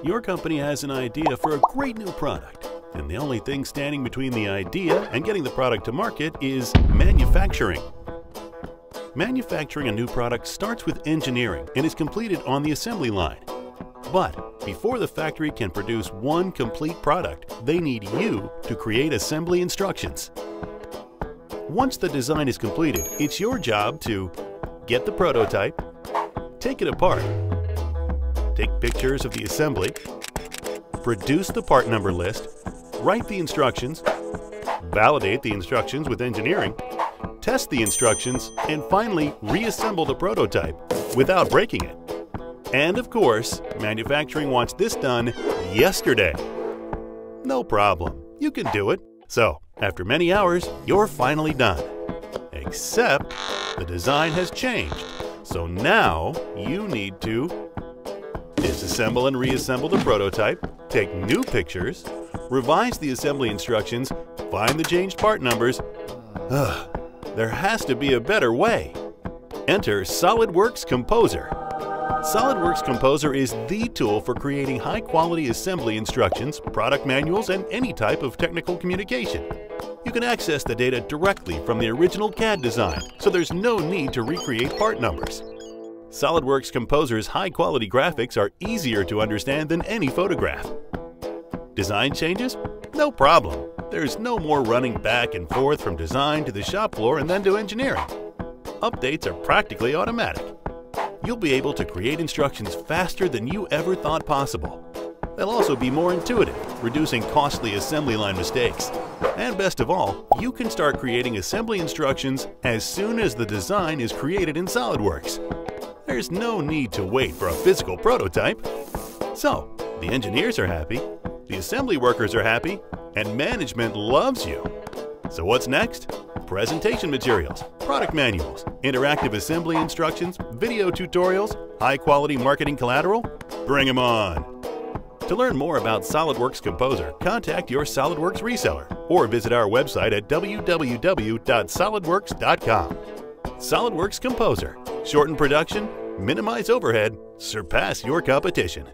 Your company has an idea for a great new product, and the only thing standing between the idea and getting the product to market is manufacturing. Manufacturing a new product starts with engineering and is completed on the assembly line. But before the factory can produce one complete product, they need you to create assembly instructions. Once the design is completed, it's your job to get the prototype, take it apart, take pictures of the assembly, produce the part number list, write the instructions, validate the instructions with engineering, test the instructions, and finally reassemble the prototype without breaking it. And of course, manufacturing wants this done yesterday. No problem, you can do it. So, after many hours, you're finally done. Except the design has changed. So now you need to disassemble and reassemble the prototype, take new pictures, revise the assembly instructions, find the changed part numbers. There has to be a better way. Enter SolidWorks Composer. SolidWorks Composer is the tool for creating high-quality assembly instructions, product manuals, and any type of technical communication. You can access the data directly from the original CAD design, so there's no need to recreate part numbers. SolidWorks Composer's high-quality graphics are easier to understand than any photograph. Design changes? No problem. There's no more running back and forth from design to the shop floor and then to engineering. Updates are practically automatic. You'll be able to create instructions faster than you ever thought possible. They'll also be more intuitive, reducing costly assembly line mistakes. And best of all, you can start creating assembly instructions as soon as the design is created in SolidWorks. There's no need to wait for a physical prototype. So, the engineers are happy, the assembly workers are happy, and management loves you. So what's next? Presentation materials, product manuals, interactive assembly instructions, video tutorials, high-quality marketing collateral? Bring 'em on! To learn more about SolidWorks Composer, contact your SolidWorks reseller or visit our website at www.solidworks.com. SolidWorks Composer. Shorten production, minimize overhead, surpass your competition.